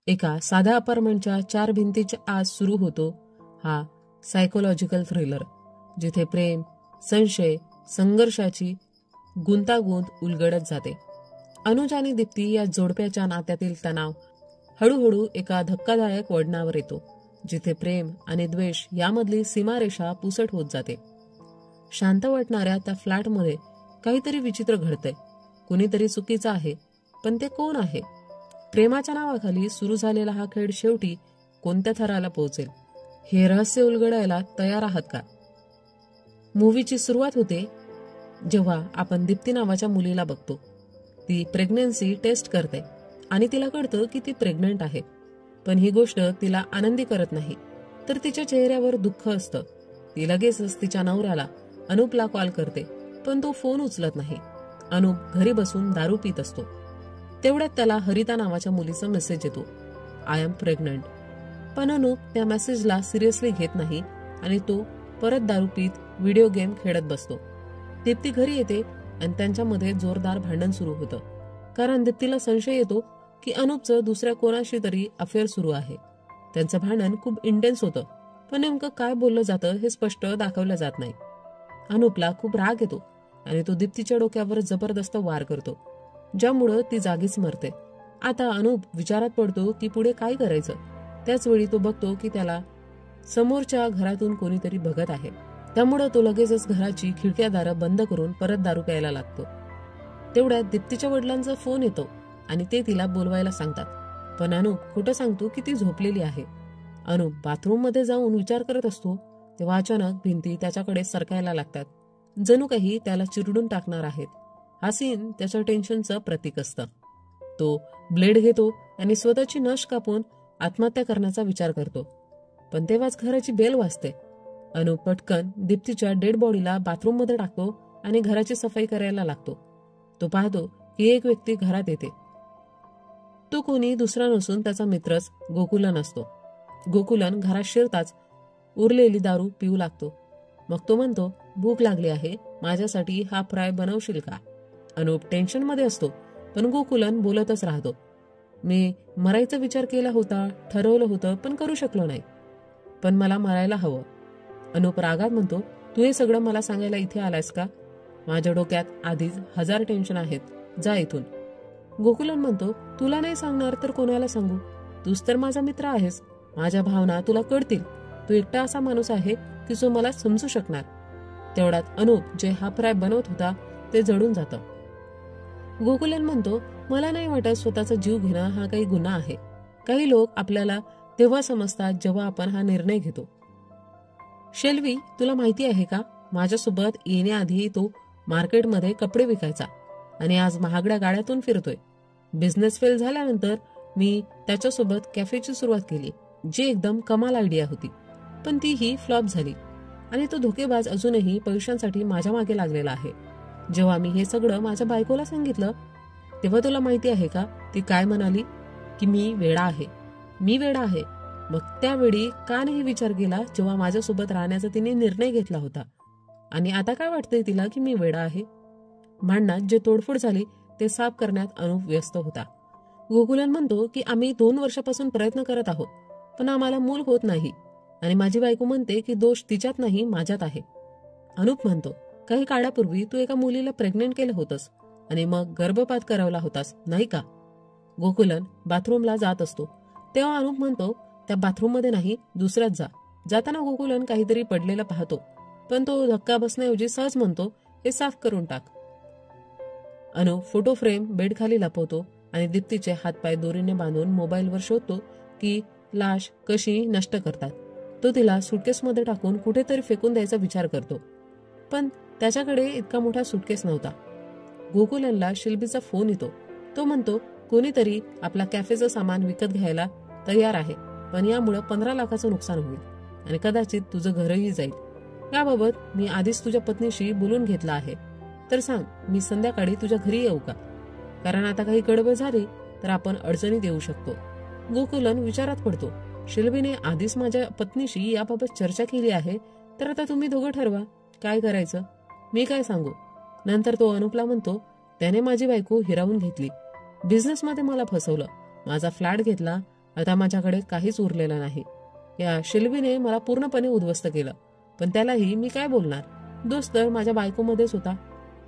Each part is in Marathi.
एका साध्या अपार्टमेंटच्या 4 भिंतीच्या आत सुरू होतो हा सायकोलॉजिकल थ्रिलर, जिथे प्रेम, संशय, संघर्षाची गुंतागुंत उलगडत जाते. अनुज आणि दीप्ती या जोडप्याच्या नात्यातील तणाव हळूहळू एका धक्कादायक वळणावर येतो, जिथे प्रेम आणि द्वेष यामधली सीमारेषा पुसट होत जाते. शांत वाटणाऱ्या त्या फ्लॅटमध्ये काहीतरी विचित्र घडतंय. कुणीतरी चुकीचं आहे, पण ते कोण आहे? प्रेमाच्या नावाखाली सुरू झालेला हा खेळ शेवटी कोणत्या थराला पोहोचेल, हे रहस्य उलगडायला तयार आहात का? मूवीची सुरुवात होते जेव्हा आपण दीप्ती नावाच्या मुलीला बघतो. ती प्रेग्नन्सी टेस्ट करते आणि तिला कळतं की ती प्रेग्नंट आहे. पण ही गोष्ट तिला आनंदी करत नाही, तर तिच्या चेहऱ्यावर दुःख असतं. ती लगेचच तिच्या नवऱ्याला अनुपला कॉल करते, पण तो फोन उचलत नाही. अनुप घरी बसून दारू पित असतो. तेवढ्यात त्याला हरिता नावाच्या मुलीचा मेसेज येतो, आय एम प्रेग्नंट. पण अनुप त्या मेसेजला सिरियसली घेत नाही आणि तो परत दारू पित व्हिडिओ गेम खेळत बसतो. दीप्ती घरी येते आणि त्यांच्यामध्ये जोरदार भांडण सुरू होतं, कारण दीप्तीला संशय येतो की अनुपचं दुसऱ्या कोणाशी तरी अफेअर सुरू आहे. त्यांचं भांडण खूप इंटेन्स होतं, पण नेमकं काय बोललं जातं हे स्पष्ट दाखवलं जात नाही. अनुपला खूप राग येतो आणि तो दीप्तीच्या डोक्यावर जबरदस्त वार करतो, ज्यामुळं ती जागीच मरते. आता अनुप विचारात पडतो की पुढे काय करायचं. त्याचवेळी तो बघतो की त्याला समोरच्या घरातून कोणीतरी बघत आहे. त्यामुळं तो लगेचच घराची खिडक्या दारं बंद करून परत दारू प्यायला लागतो. तेवढ्यात दीप्तीच्या वडिलांचा फोन येतो आणि ते तिला बोलवायला सांगतात. पण अनुप खोटं सांगतो की ती झोपलेली आहे. अनुप बाथरूम मध्ये जाऊन विचार करत असतो, तेव्हा अचानक भिंती त्याच्याकडे सरकायला लागतात, जणू काही त्याला चिरडून टाकणार आहेत. हा सीन त्याच्या टेन्शनचं प्रतीक असतं. तो ब्लेड घेतो आणि स्वतःची नस कापून आत्महत्या करण्याचा विचार करतो. पण तेव्हाच घराची बेल वाजते. अनुप पटकन दीप्तीच्या डेड बॉडीला बाथरूम मध्ये टाकतो आणि घराची सफाई करायला लागतो. तो पाहतो की एक व्यक्ती घरात येते. तो कोणी दुसरा नसून त्याचा मित्रच गोकुलन असतो. गोकुलन घरात शिरताच उरलेली दारू पिऊ लागतो. मग तो म्हणतो, भूक लागली आहे, माझ्यासाठी हा फ्राय बनवशील का? अनुप टेन्शन मध्ये असतो, पण गोकुलन बोलतच राहतो, मी मरायचा विचार केला होता, ठरवलं होतं, पण करू शकलो नाही. पण मला मरायला हवं. अनुप रागात म्हणतो, तू हे सगळं मला सांगायला इथे आलायस का? माझ्या डोक्यात आधीच 1000 टेन्शन आहेत, जा इथून. गोकुलन म्हणतो, तुला नाही सांगणार तर कोणाला सांगू? तूच तर माझा मित्र आहेस, माझ्या भावना तुला कळतील. तू एकटा असा माणूस आहे की जो मला समजू शकणार. तेवढ्यात अनुप जे हा फ्राय बनवत होता ते जळून जातं. गोकुलन म्हणतो, मला नाही वाटत स्वतःचा जीव घेणं हा काही गुन्हा आहे. काही लोक आपल्याला तेव्हा समजतात जेव्हा आपण हा निर्णय घेतो. शेल्वी, तुला माहिती आहे का, माझ्यासोबत येण्याआधी तो मार्केटमध्ये कपडे विकायचा आणि आज महागड्या गाड्यातून फिरतोय. बिझनेस फेल झाल्यानंतर मी त्याच्यासोबत कॅफेची सुरुवात केली, जी एकदम कमाल आयडिया होती, पण ती ही फ्लॉप झाली आणि तो धोकेबाज अजूनही पैशांसाठी माझ्या मागे लागलेला आहे. जेव्हा मी हे सगळं माझ्या बायकोला सांगितलं, तेव्हा तुला माहिती आहे का ती काय म्हणाली? की मी वेडा आहे, मी वेडा आहे. मग त्यावेळी का नाही विचार केला जेव्हा माझ्यासोबत राहण्याचा तिने निर्णय घेतला होता? आणि आता काय वाटतंय तिला की मी वेडा आहे? भांडणात जे तोडफोड झाली ते साफ करण्यात अनुप व्यस्त होता. गोकुलन म्हणतो की आम्ही 2 वर्षापासून प्रयत्न करत आहोत, पण आम्हाला मूल होत नाही आणि माझी बायको म्हणते की दोष तिच्यात नाही माझ्यात आहे. अनुप म्हणतो, काही काळापूर्वी तू एका मुलीला प्रेग्नेंट केलं होतंस आणि मग गर्भपात करावला होतास, नाही का? गोकुलन बाथरूमला जात असतो तेव्हा अनुप म्हणतो, त्या बाथरूम मध्ये नाही, दुसऱ्यात जा. जाताना गोकुलन काहीतरी पडलेलं पाहतो, पण तो धक्का बसण्याऐवजी सहज म्हणतो, हे साफ करून टाक. अनुप फोटो फ्रेम बेड खाली लपवतो आणि दीप्तीचे हातपाय दोरीने बांधून मोबाईलवर शोधतो की लाश कशी नष्ट करतात. तो तिला सुटकेसमध्ये टाकून कुठेतरी फेकून द्यायचा विचार करतो, पण त्याच्याकडे इतका मोठा सुटकेस नव्हता. गोकुलनला शिल्पीचा फोन येतो. तो म्हणतो, कोणीतरी आपला कॅफेचं सामान विकत घ्यायला तयार आहे, पण यामुळे 15 लाखाचं नुकसान होईल आणि कदाचित तुझं घरही जाईल. याबाबत मी आधीच तुझ्या पत्नीशी बोलून घेतलं आहे, तर सांग मी संध्याकाळी तुझ्या घरी येऊ का? कारण आता काही गडबड झाली तर आपण अडचणीत येऊ शकतो. गोकुलन विचारात पडतो, शिल्पीने आधीच माझ्या पत्नीशी याबाबत चर्चा केली आहे, तर आता तुम्ही दोघं ठरवा काय करायचं, मी काय सांगू? नंतर तो अनुपला म्हणतो, त्याने माझी बायको हिरावून घेतली, बिझनेसमध्ये मला फसवलं, माझा फ्लॅट घेतला आता माझ्याकडे काहीच उरलेलं नाही. या शिल्बीने मला पूर्णपणे उद्ध्वस्त केलं, पण त्यालाही मी काय बोलणार? दोष तर माझ्या बायकोमध्येच होता.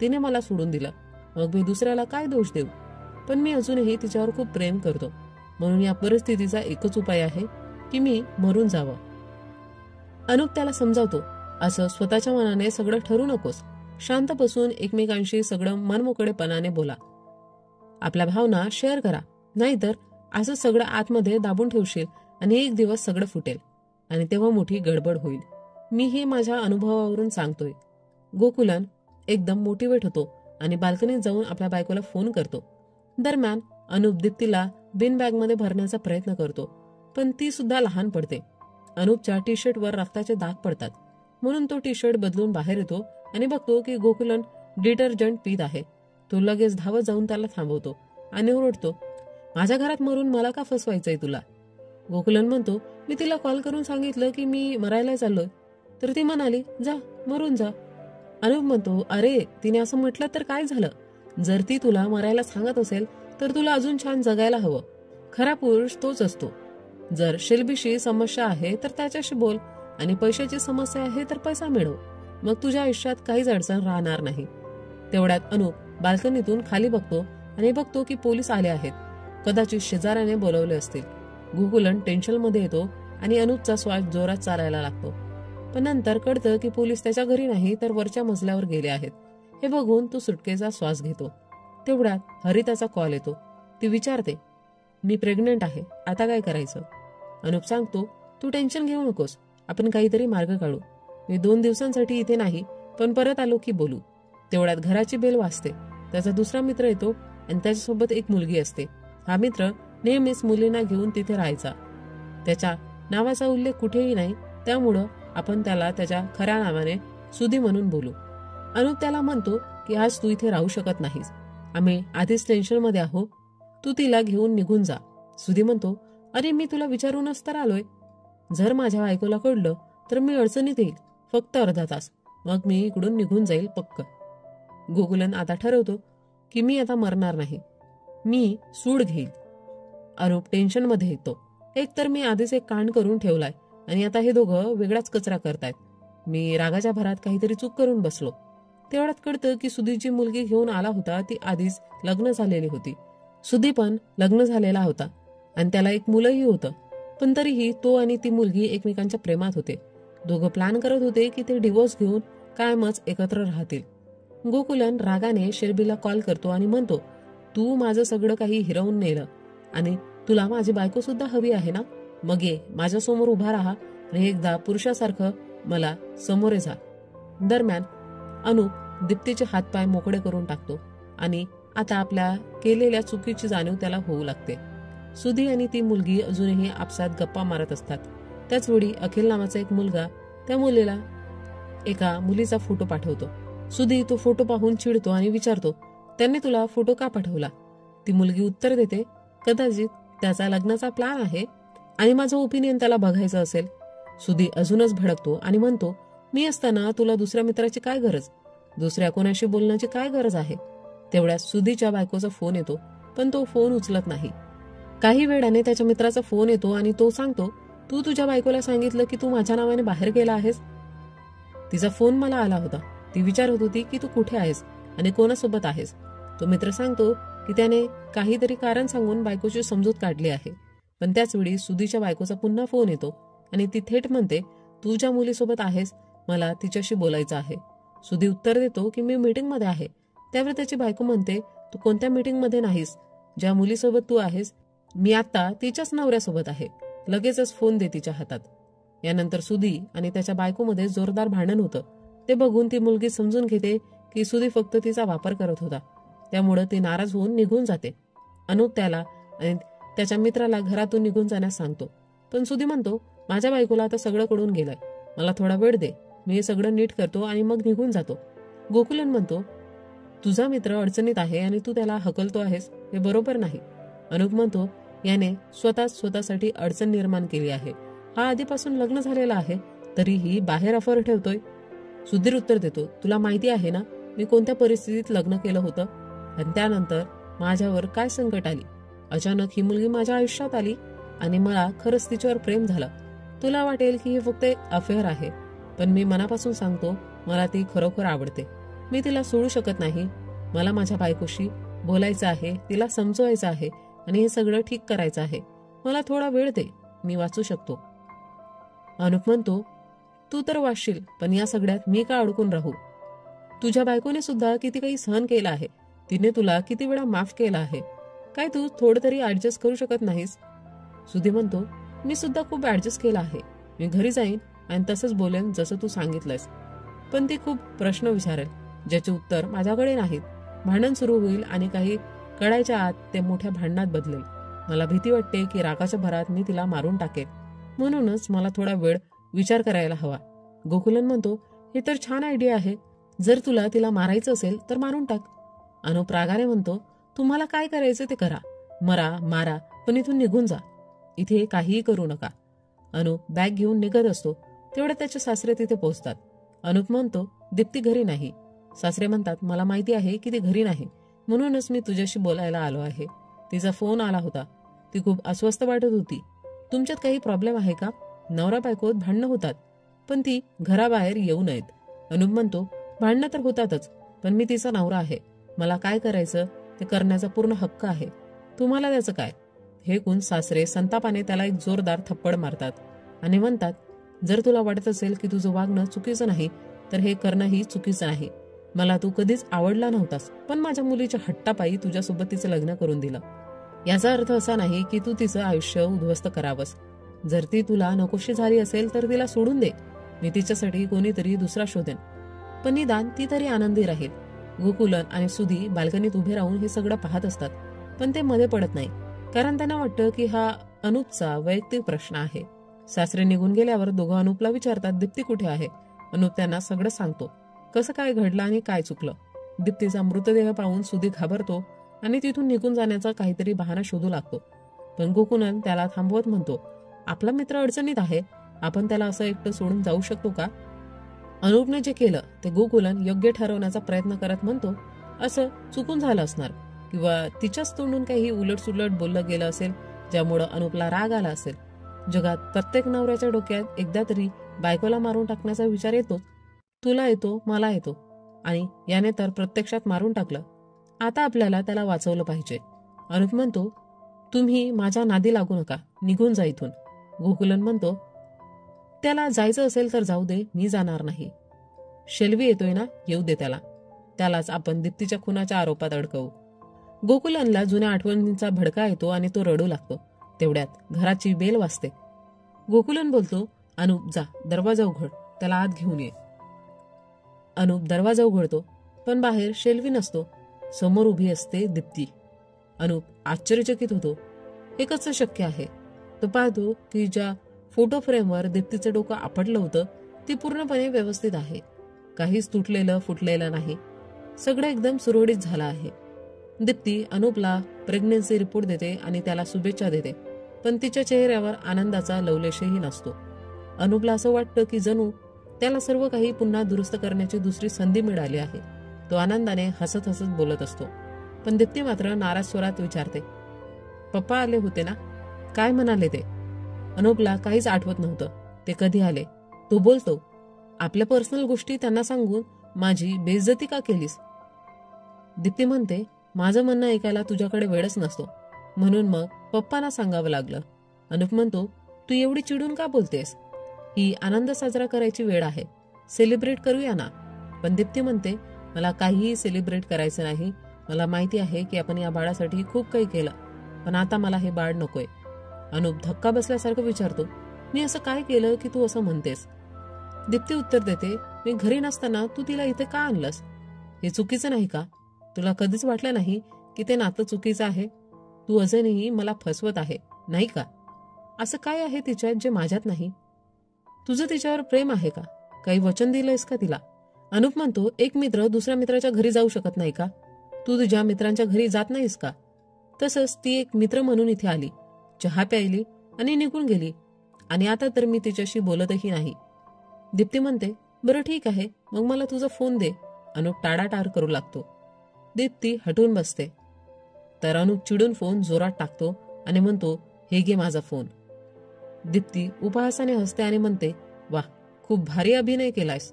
तिने मला सोडून दिलं, मग मी दुसऱ्याला काय दोष देऊ? पण मी अजूनही तिच्यावर खूप प्रेम करतो, म्हणून या परिस्थितीचा एकच उपाय आहे की मी मरून जावं. अनुप त्याला समजावतो, असं स्वतःच्या मनाने सगळं ठरू नकोस. शांत बसून एकमेकांशी सगळं मनमोकळेपणाने बोला. आपल्या भावना शेअर करा, नाहीतर असं सगळं आतमध्ये दाबून ठेवशील आणि एक दिवस सगळं फुटेल आणि तेव्हा मोठी गडबड होईल. मी हे माझ्या अनुभवावरून सांगतोय. गोकुलन एकदम मोटिवेट होतो आणि बाल्कनीत जाऊन आपल्या बायकोला फोन करतो. दरम्यान अनुप दीप्तीला बिन बॅगमध्ये भरण्याचा प्रयत्न करतो, पण ती सुद्धा लहान पडते. अनुपच्या टी शर्टवर रक्ताचे दाग पडतात, म्हणून तो टी शर्ट बदलून बाहेर येतो आणि बघतो की गोकुलन डिटर्जंट पीत आहे. तो लगेच धावत जाऊन त्याला थांबवतो आणि ओरडतो, माझ्या घरात मरून मला का फसवायचंय तुला? गोकुलन म्हणतो, मी तिला कॉल करून सांगितलं की मी मरायला चाललोय, तर ती म्हणाली जा मरून जा. अनुप म्हणतो, अरे तिने असं म्हटलं तर काय झालं? जर ती तुला मरायला सांगत असेल तर तुला अजून छान जगायला हवं. खरा पुरुष तोच असतो. जर शिल्बीशी समस्या आहे तर त्याच्याशी बोल, आणि पैशाची समस्या आहे तर पैसा मिळव. मग तुझ्या आयुष्यात काहीच अडचण राहणार नाही. तेवढ्यात अनुप बाल्कनीतून खाली बघतो आणि बघतो की पोलीस आले आहेत. कदाचित शेजाऱ्याने बोलवले असतील. गोकुलन टेन्शनमध्ये येतो आणि अनुपचा श्वास जोरात चालायला लागतो. पण नंतर कळतं की पोलीस त्याच्या घरी नाही तर वरच्या मजल्यावर गेले आहेत. हे बघून तो सुटकेचा श्वास घेतो. तेवढ्यात हरिताचा कॉल येतो. ती विचारते, मी प्रेग्नंट आहे, आता काय करायचं? अनुप सांगतो, तू टेन्शन घेऊ नकोस, आपण काहीतरी मार्ग काढू. मी 2 दिवसांसाठी इथे नाही, पण परत आलो की बोलू. तेवढ्यात घराची बेल वाजते. त्याचा दुसरा मित्र येतो आणि त्याच्यासोबत एक मुलगी असते. हा मित्र नेहमीच मुलींना घेऊन तिथे राहायचा. त्याच्या नावाचा उल्लेख कुठेही नाही, त्यामुळं आपण त्याला त्याच्या खऱ्या नावाने सुधी म्हणून बोलू. अनुप त्याला म्हणतो की आज तू इथे राहू शकत नाहीस, आम्ही आधीच टेन्शन मध्ये आहोत, तू तिला घेऊन निघून जा. सुधी म्हणतो, अरे मी तुला विचारूनच तर आलोय. जर माझ्या बायकोला कळलं तर मी अडचणीत येईल. फक्त अर्धा तास, मग मी इकडून निघून जाईल पक्क. गोकुलन आता ठरवतो की मी आता मरणार नाही, मी सूड घेईल. अनुप टेन्शन मध्ये येतो. एक तर मी आधीच एक कांड करून ठेवलाय आणि आता हे दोघं वेगळाच कचरा करतायत. मी रागाच्या भरात काहीतरी चूक करून बसलो. तेवढ्यात कळतं की सुधीची मुलगी घेऊन आला होता ती आधीच लग्न झालेली होती. सुधी पण लग्न झालेला होता आणि त्याला एक मुलंही होतं. पण तरीही तो आणि ती मुलगी एकमेकांच्या प्रेमात होते. दोघं प्लॅन करत होते की ते डिवोर्स घेऊन कायमच एकत्र राहतील. गोकुलन रागाने शिल्बीला कॉल करतो आणि म्हणतो, तू माझं सगळं काही हिरवून नेलं आणि तुला माझी बायको सुद्धा हवी आहे ना? मग ये माझ्या समोर उभा राहा आणि एकदा पुरुषासारखं मला समोरे जा. दरम्यान अनुप दीप्तीचे हातपाय मोकळे करून टाकतो आणि आता आपल्या केलेल्या चुकीची जाणीव त्याला होऊ लागते. सुधी आणि ती मुलगी अजूनही आपसात गप्पा मारत असतात. त्याचवेळी अखिल नावाचा एक मुलगा त्या मुलीला एका मुलीचा फोटो पाठवतो. सुधी तो फोटो पाहून चिडतो आणि विचारतो, त्यांनी तुला फोटो का पाठवला? ती मुलगी उत्तर देते, कदाचित त्याचा लग्नाचा प्लॅन आहे आणि माझं ओपिनियन त्याला बघायचं असेल. सुधी अजूनच भडकतो आणि म्हणतो, मी असताना तुला दुसऱ्या मित्राची काय गरज? दुसऱ्या कोणाशी बोलण्याची काय गरज आहे? तेवढ्यात सुधीच्या बायकोचा फोन येतो, पण तो फोन उचलत नाही. काही वेळाने त्याच्या मित्राचा फोन येतो आणि तो सांगतो, तू तुझ्या बायकोला सांगितलं की तू माझ्या नावाने बाहेर गेला आहेस? तिचा फोन मला आला होता. ती विचारत होती की तू कुठे आहेस आणि कोणासोबत आहेस. तो मित्र सांगतो की त्याने काहीतरी कारण सांगून बायकोची समजूत काढली आहे. पण त्याचवेळी सुधीच्या बायकोचा पुन्हा फोन येतो आणि ती थेट म्हणते, तू ज्या मुलीसोबत आहेस मला तिच्याशी बोलायचं आहे. सुधी उत्तर देतो की मी मीटिंग मध्ये आहे. त्यावर त्याची बायको म्हणते, तू कोणत्या मीटिंग मध्ये नाहीस. ज्या मुलीसोबत तू आहेस मी आता तिच्याच नवऱ्यासोबत आहे. लगेचच फोन दे तिच्या हातात. यानंतर सुधी आणि त्याच्या बायकोमध्ये जोरदार भांडण होतं. ते बघून ती मुलगी समजून घेते की सुधी फक्त तिचा वापर करत होता. त्यामुळे ती नाराज होऊन निघून जाते. अनुप त्याला आणि त्याच्या मित्राला घरातून निघून जाण्यास सांगतो. पण सुधी म्हणतो, माझ्या बायकोला आता सगळं कळून गेलंय, मला थोडा वेळ दे, मी हे सगळं नीट करतो आणि मग निघून जातो. गोकुलन म्हणतो, तुझा मित्र अडचणीत आहे आणि तू त्याला हकलतो आहेस, हे बरोबर नाही. अनुप म्हणतो, याने स्वतःसाठी अडचण निर्माण केली आहे. हा आधीपासून लग्न झालेला आहे, तरीही बाहेर अफर ठेवतोय. सुधीर उत्तर देतो, तुला माहिती आहे ना मी कोणत्या परिस्थितीत लग्न केलं होतं आणि त्यानंतर माझ्यावर काय संकट आली. अचानक ही मुलगी माझ्या आयुष्यात आली. आणि मला खरंच तिच्यावर प्रेम झालं. तुला वाटेल की हे फक्त एक अफेअर आहे, पण मी मनापासून सांगतो, मला ती खरोखर आवडते. मी तिला सोडू शकत नाही. मला माझ्या बायकोशी बोलायचं आहे, तिला समजवायचं आहे आणि हे सगळं ठीक करायचं आहे. मला थोडा वेळ दे, मी वाचू शकतो. अनुप म्हणतो, तू तर वाचशील, पण या सगळ्यात मी का अडकून राहू? तुझ्या बायकोने सुद्धा किती काही सहन केलं आहे. तिने तुला किती वेळा माफ केला आहे. काय तू थोडं तरी ऍडजस्ट करू शकत नाहीस? सुधी म्हणतो, मी सुद्धा खूप ऍडजस्ट केला आहे. मी घरी जाईन आणि तसंच बोलेन जसं तू सांगितलंस. पण ती खूप प्रश्न विचारेल, ज्याचे उत्तर माझ्याकडे नाहीत. भांडण सुरू होईल आणि काही कळायच्या आत ते मोठ्या भांडणात बदलेल. मला भीती वाटते की रागाच्या भरात मी तिला मारून टाकेन. म्हणूनच मला थोडा वेळ विचार करायला हवा. गोकुलन म्हणतो, हे तर छान आयडिया आहे. जर तुला तिला मारायचं असेल तर मारून टाक. अनुप रागाने म्हणतो, तुम्हाला काय करायचं ते करा. मरा, मारा, पण इथून निघून जा. इथे काहीही करू नका. अनुप बॅग घेऊन निघत असतो. तेवढ्यात त्याचे सासरे तिथे पोहोचतात. अनुप म्हणतो, दीप्ती घरी नाही. सासरे म्हणतात, मला माहिती आहे की ती घरी नाही, म्हणूनच मी तुझ्याशी बोलायला आलो आहे. तिचा फोन आला होता. ती खूप अस्वस्थ वाटत होती. तुमच्यात काही प्रॉब्लेम आहे का? नवरा बायकोत भांडणं होतात, पण ती घराबाहेर येऊ नयेत. अनुप म्हणतो, भांडणं तर होतातच, पण मी तिचा नवरा आहे. मला काय करायचं ते करण्याचा पूर्ण हक्क आहे. तुम्हाला त्याचं काय? हे ऐकून सासरे संतापाने त्याला एक जोरदार थप्पड मारतात आणि म्हणतात, जर तुला वाटत असेल की तुझं वागणं चुकीचं नाही, तर हे करणंही चुकीचं नाही. मला तू कधीच आवडला नव्हतास, पण माझ्या मुलीच्या हट्टापायी तुझ्यासोबत तिचं लग्न करून दिलं. याचा अर्थ असा नाही की तू तिचं आयुष्य उद्ध्वस्त करावंस. जर ती तुला नकोशी झाली असेल तर तिला सोडून दे. मी तिच्यासाठी कोणीतरी दुसरा शोधेन, पण निदान ती तरी आनंदी राहील. गोकुलन आणि सुधी बाल्कनीत उभे राहून हे सगळं पाहत असतात, पण ते मध्ये पडत नाही, कारण त्यांना वाटतं की हा अनुपचा वैयक्तिक प्रश्न आहे. सासरे निघून गेल्यावर दोघं अनुपला विचारतात, दीप्ती कुठे आहे? अनुप त्यांना सगळं सांगतो, कसं काय घडलं आणि काय चुकलं. दीप्तीचा मृतदेह पाहून सुधी घाबरतो आणि तिथून निघून जाण्याचा काहीतरी बहाणा शोधू लागतो. पण गोकुलन त्याला थांबवत म्हणतो, आपला मित्र अडचणीत आहे, आपण त्याला असं एकटं सोडून जाऊ शकतो का? अनुपने जे केलं ते गोकुलन योग्य ठरवण्याचा प्रयत्न करत म्हणतो, असं चुकून झालं असणार किंवा तिच्याच तोंडून काही उलटसुलट बोललं गेलं असेल, ज्यामुळं अनुपला राग आला असेल. जगात प्रत्येक नवऱ्याच्या डोक्यात एकदा तरी बायकोला मारून टाकण्याचा विचार येतो. तुला येतो, मला येतो, आणि याने तर प्रत्यक्षात मारून टाकलं. आता आपल्याला त्याला वाचवलं पाहिजे. अनुप म्हणतो, तुम्ही माझ्या नादी लागू नका, निघून जा इथून. गोकुलन म्हणतो, त्याला जायचं असेल तर जाऊ दे, मी जाणार नाही. शेल्वी येतोय ना, येऊ दे त्याला. त्यालाच आपण दीप्तीच्या खुनाच्या आरोपात अडकवू. गोकुलनला जुन्या आठवणींचा भडका येतो आणि तो रडू लागतो. तेवढ्यात घराची बेल वाजते. गोकुलन बोलतो, अनुप जा, दरवाजा उघड, त्याला आत घेऊन ये. अनुप दरवाजा उघडतो, पण बाहेर शेल्वी नसतो. समोर उभी असते दीप्ती. अनुप आश्चर्यचकित होतो, हे कसं शक्य आहे? तो पाहतो की ज्या फोटो फ्रेमवर दीप्तीचं डोकं आपटलं होतं ती पूर्णपणे व्यवस्थित आहे. काहीच तुटलेलं फुटलेलं नाही. सगळं एकदम सुरळीत झालं आहे. दीप्ती अनुपला प्रेग्नन्सी रिपोर्ट देते आणि त्याला शुभेच्छा देते, पण तिच्या चेहऱ्यावर आनंदाचा लवलेशही नसतो. अनुपला असं वाटतं की जणू त्याला सर्व काही पुन्हा दुरुस्त करण्याची दुसरी संधी मिळाली आहे. तो आनंदाने हसत हसत बोलत असतो, पण दीप्ती मात्र नाराज स्वरात विचारते, पप्पा आले होते ना? काय म्हणाले ते? अनुपला काहीच आठवत नव्हतं. ते कधी आले? तो बोलतो, आपल्या पर्सनल गोष्टी त्यांना सांगून माझी बेइज्जती का केलीस? दीप्ती म्हणते, माझं म्हणणं ऐकायला तुझ्याकडे वेळच नसतो, म्हणून मग पप्पांना सांगावं लागलं. अनुप म्हणतो, तू एवढी चिडून का बोलतेस? ही आनंद साजरा करायची वेळ आहे, सेलिब्रेट करूया ना. पण दीप्ती म्हणते, मला काहीही सेलिब्रेट करायचं नाही. मला माहिती आहे की आपण या बाळासाठी खूप काही केलं, पण आता मला हे बाळ नकोय. अनुप धक्का बसल्यासारखं विचारतो, मी असं काय केलं की तू असं म्हणतेस? दीप्ती उत्तर देते, मी घरी नसताना तू तिला इथे का आणलंस? हे चुकीचं नाही का? तुला कधीच वाटलं नाही की ते नातं चुकीचं आहे? तू अजूनही मला फसवत आहे, नाही का? असं काय आहे तिच्यात जे माझ्यात नाही? तुझं तिच्यावर प्रेम आहे का? काही वचन दिलंयस का तिला? अनुप म्हणतो, एक मित्र दुसऱ्या मित्राच्या घरी जाऊ शकत नाही का? तू तुझ्या मित्रांच्या घरी जात नाहीस का? तसंच ती एक मित्र म्हणून इथे आली, चहा प्यायली आणि निघून गेली, आणि आता तर मी तिच्याशी बोलतही नाही. दीप्ती म्हणते, बरं ठीक आहे, मग मला तुझा फोन दे. अनुप टाळाटाळ करू लागतो. दीप्ती हटून बसते, तर अनुप चिडून फोन जोरात टाकतो आणि म्हणतो, हे घे माझा फोन. दीप्ती उपहासाने हसते आणि म्हणते, वाह, खूप भारी अभिनय केलायस.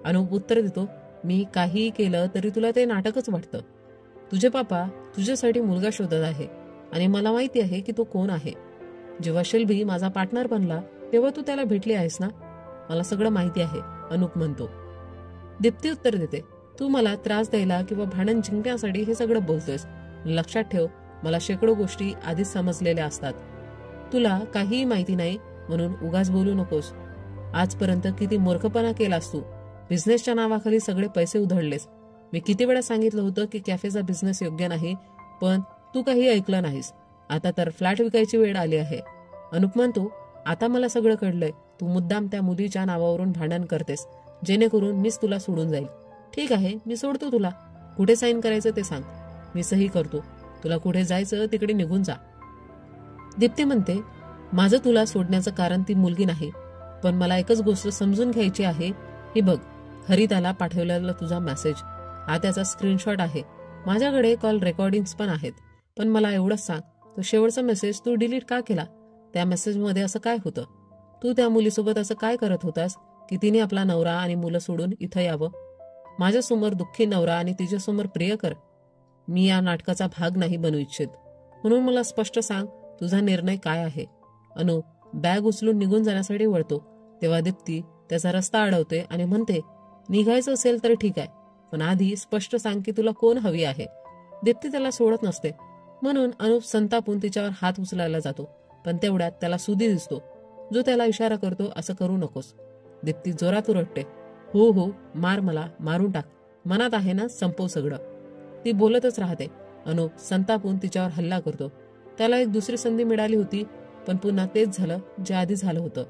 अनुप उत्तर देतो, मी काहीही केलं तरी तुला ते नाटकच वाटतं. तुझे पापा तुझ्यासाठी मुलगा शोधत आहे आणि मला माहिती आहे की तो कोण आहे. जेव्हा शिल्बी माझा पार्टनर बनला तेव्हा तू त्याला भेटली आहेस ना. मला सगळं माहिती आहे, अनुप म्हणतो. दीप्ती उत्तर देते, तू मला त्रास द्यायला किंवा भांडण जिंकण्यासाठी हे सगळं बोलतोयस. लक्षात ठेव, मला शेकडो गोष्टी आधीच समजलेल्या असतात. तुला काहीही माहिती नाही म्हणून उगाच बोलू नकोस. आजपर्यंत किती मूर्खपणा केलास तू. बिझनेसच्या नावाखाली सगळे पैसे उधळलेस. मी किती वेळा सांगितलं होतं की कॅफेचा बिझनेस योग्य नाही, पण तू काही ऐकलं नाहीस. आता तर फ्लॅट विकायची वेळ आली आहे. अनुप म्हणतो, आता मला सगळं कळलंय. तू मुद्दाम त्या मुलीच्या नावावरून भांडण करतेस जेणेकरून मीच तुला सोडून जाईल. ठीक आहे, मी सोडतो तुला. कुठे साईन करायचं ते सांग, मी सही करतो. तुला कुठे जायचं तिकडे निघून जा. दीप्ती म्हणते, माझं तुला सोडण्याचं कारण ती मुलगी नाही, पण मला एकच गोष्ट समजून घ्यायची आहे. ही बघ, हरिताला पाठवलेला तुझा मेसेज, हा त्याचा स्क्रीनशॉट आहे. माझ्याकडे कॉल रेकॉर्डिंग्स पण आहेत. पण मला एवढंच सांग, तो शेवटचा मेसेज तू डिलीट का केला? त्या मेसेजमध्ये असं काय होतं? तू त्या मुलीसोबत असं काय करत होतास की तिने आपला नवरा आणि मुलं सोडून इथं यावं? माझ्यासमोर दुःखी नवरा आणि तिच्यासमोर प्रियकर. मी या नाटकाचा भाग नाही बनू इच्छित. म्हणून मला स्पष्ट सांग, तुझा निर्णय काय आहे? अनु बॅग उचलून निघून जाण्यासाठी वळतो तेव्हा दीप्ती त्याचा रस्ता अडवते आणि म्हणते, निघायचं असेल तर ठीक आहे, पण आधी स्पष्ट सांग की तुला कोण हवी आहे. दीप्ती त्याला सोडत नसते म्हणून अनुप संतापून तिच्यावर हात उचलायला जातो. पण तेवढ्यात त्याला सुधी दिसतो, जो त्याला इशारा करतो, असं करू नकोस. दीप्ती जोरात ओरडते, हो हो, मार, मला मारून टाक. मनात आहे ना, संपव सगळं. ती बोलतच राहते. अनुप संतापून तिच्यावर हल्ला करतो. त्याला एक दुसरी संधी मिळाली होती, पण पुन्हा तेच झालं जे आधी झालं होतं.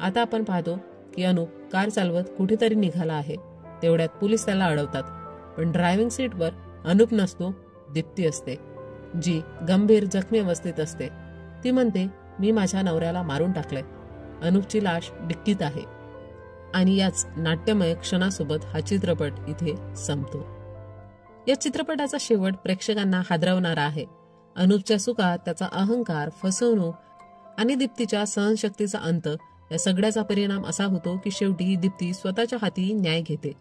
आता आपण पाहतो की अनुप कार चालवत कुठेतरी निघाला आहे. तेवढ्यात पोलीस त्याला अडवतात. पण ड्रायव्हिंग सीटवर अनुप नसतो, दीप्ती असते, जी गंभीर जखमी अवस्थेत असते. ती म्हणते, मी माझ्या नवऱ्याला मारून टाकलंय. अनुपची लाश डिक्कीत आहे. आणि याच नाट्यमय क्षणासोबत हा चित्रपट इथे संपतो. या चित्रपटाचा शेवट प्रेक्षकांना हादरवणारा आहे. अनुपच्या चुका, त्याचा अहंकार, फसवणूक आणि दीप्तीच्या सहनशक्तीचा अंत, या सगळ्याचा परिणाम असा होतो की शेवटी दीप्ती स्वतःच्या हाती न्याय घेते.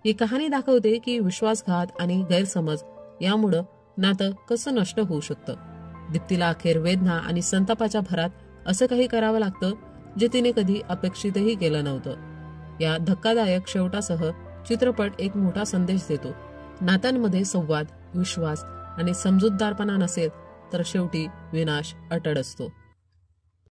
ही कहाणी दाखवते की विश्वासघात आणि गैरसमज यामुळं नातं कसं नष्ट होऊ शकतं. दीप्तीला अखेर वेदना आणि संतापाच्या भरात असं काही करावं लागतं जे तिने कधी अपेक्षितही केलं नव्हतं. या धक्कादायक शेवटासह चित्रपट एक मोठा संदेश देतो. नात्यांमध्ये संवाद, विश्वास आणि समजूतदारपणा नसेल तर शेवटी विनाश अटळ असतो.